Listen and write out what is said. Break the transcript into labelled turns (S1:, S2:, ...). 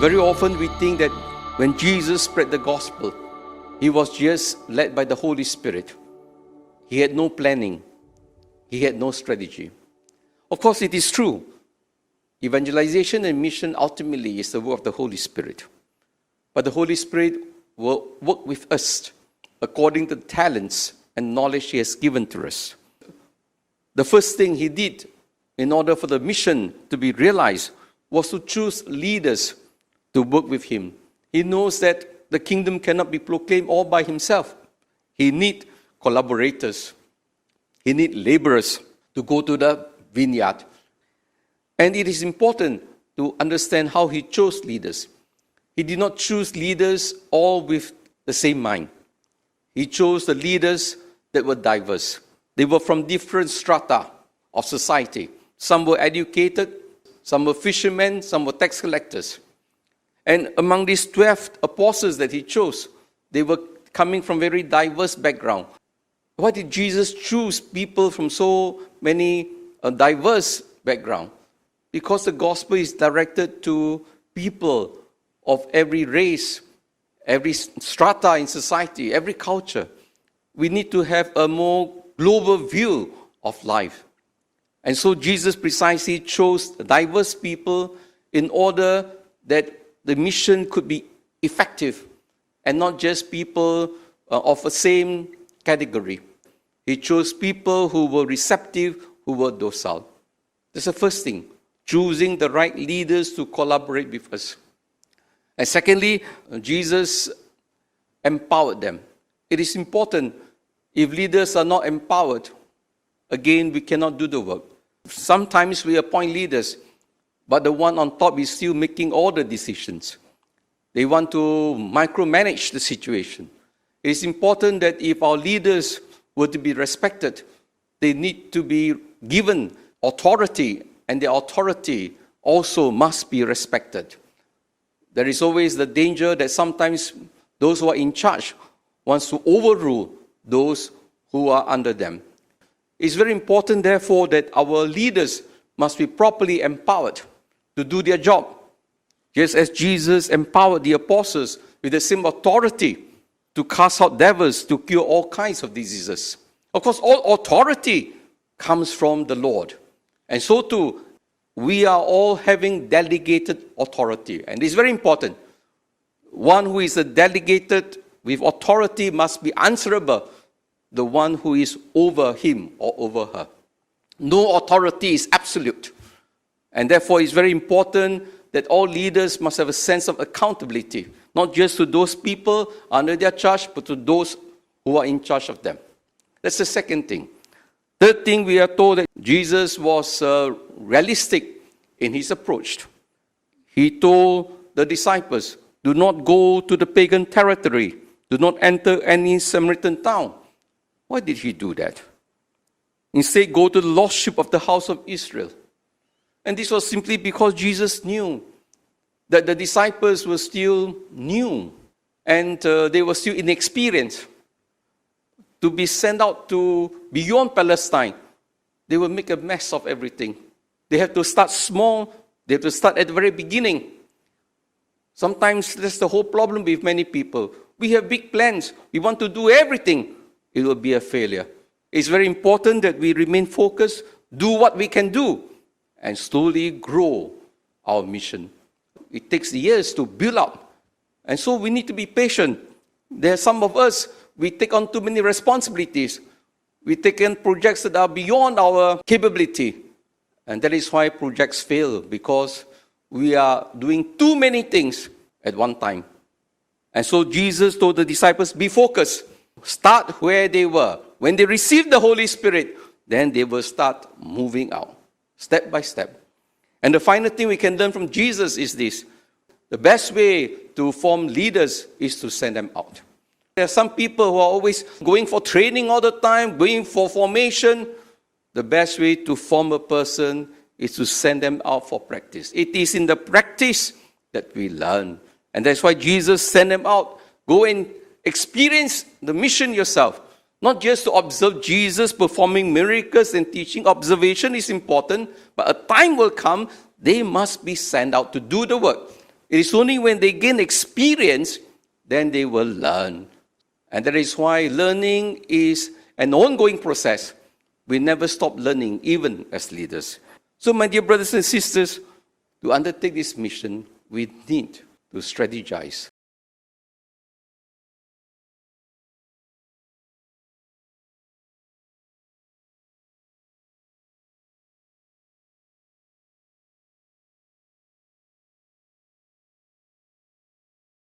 S1: Very often we think that when Jesus spread the gospel, he was just led by the Holy Spirit. He had no planning. He had no strategy. Of course, it is true. Evangelization and mission ultimately is the work of the Holy Spirit. But the Holy Spirit will work with us according to the talents and knowledge he has given to us. The first thing he did in order for the mission to be realized was to choose leaders to work with him. He knows that the kingdom cannot be proclaimed all by himself. He needs collaborators. He needs laborers to go to the vineyard. And it is important to understand how he chose leaders. He did not choose leaders all with the same mind. He chose the leaders that were diverse. They were from different strata of society. Some were educated, some were fishermen, some were tax collectors. And among these 12 apostles that he chose, they were coming from very diverse backgrounds. Why did Jesus choose people from so many diverse backgrounds? Because the gospel is directed to people of every race, every strata in society, every culture. We need to have a more global view of life. And so Jesus precisely chose diverse people in order that the mission could be effective and not just people of the same category. He chose people who were receptive, who were docile. That's the first thing, choosing the right leaders to collaborate with us. And secondly, Jesus empowered them. It is important. If leaders are not empowered, again, we cannot do the work. Sometimes we appoint leaders, but the one on top is still making all the decisions. They want to micromanage the situation. It is important that if our leaders were to be respected, they need to be given authority, and the authority also must be respected. There is always the danger that sometimes those who are in charge want to overrule those who are under them. It's very important, therefore, that our leaders must be properly empowered to do their job. Just as Jesus empowered the apostles with the same authority to cast out devils, to cure all kinds of diseases. Of course, all authority comes from the Lord. And so too, we are all having delegated authority. And it's very important. One who is a delegated with authority must be answerable, the one who is over him or over her. No authority is absolute. And therefore, it's very important that all leaders must have a sense of accountability, not just to those people under their charge, but to those who are in charge of them. That's the second thing. Third thing, we are told that Jesus was realistic in his approach. He told the disciples, do not go to the pagan territory. Do not enter any Samaritan town. Why did he do that? Instead, go to the lost sheep of the house of Israel. And this was simply because Jesus knew that the disciples were still new and they were still inexperienced. To be sent out to beyond Palestine, they will make a mess of everything. They have to start small. They have to start at the very beginning. Sometimes that's the whole problem with many people. We have big plans. We want to do everything. It will be a failure. It's very important that we remain focused, do what we can do, and slowly grow our mission. It takes years to build up. And so we need to be patient. There are some of us, we take on too many responsibilities. We take on projects that are beyond our capability. And that is why projects fail, because we are doing too many things at one time. And so Jesus told the disciples, be focused. Start where they were. When they receive the Holy Spirit, then they will start moving out, step by step. And the final thing we can learn from Jesus is this. The best way to form leaders is to send them out. There are some people who are always going for training all the time, going for formation. The best way to form a person is to send them out for practice. It is in the practice that we learn. And that's why Jesus sent them out. Go and experience the mission yourself. Not just to observe Jesus performing miracles and teaching. Observation is important, but a time will come, they must be sent out to do the work. It is only when they gain experience, then they will learn. And that is why learning is an ongoing process. We never stop learning, even as leaders. So, my dear brothers and sisters, to undertake this mission, we need to strategize.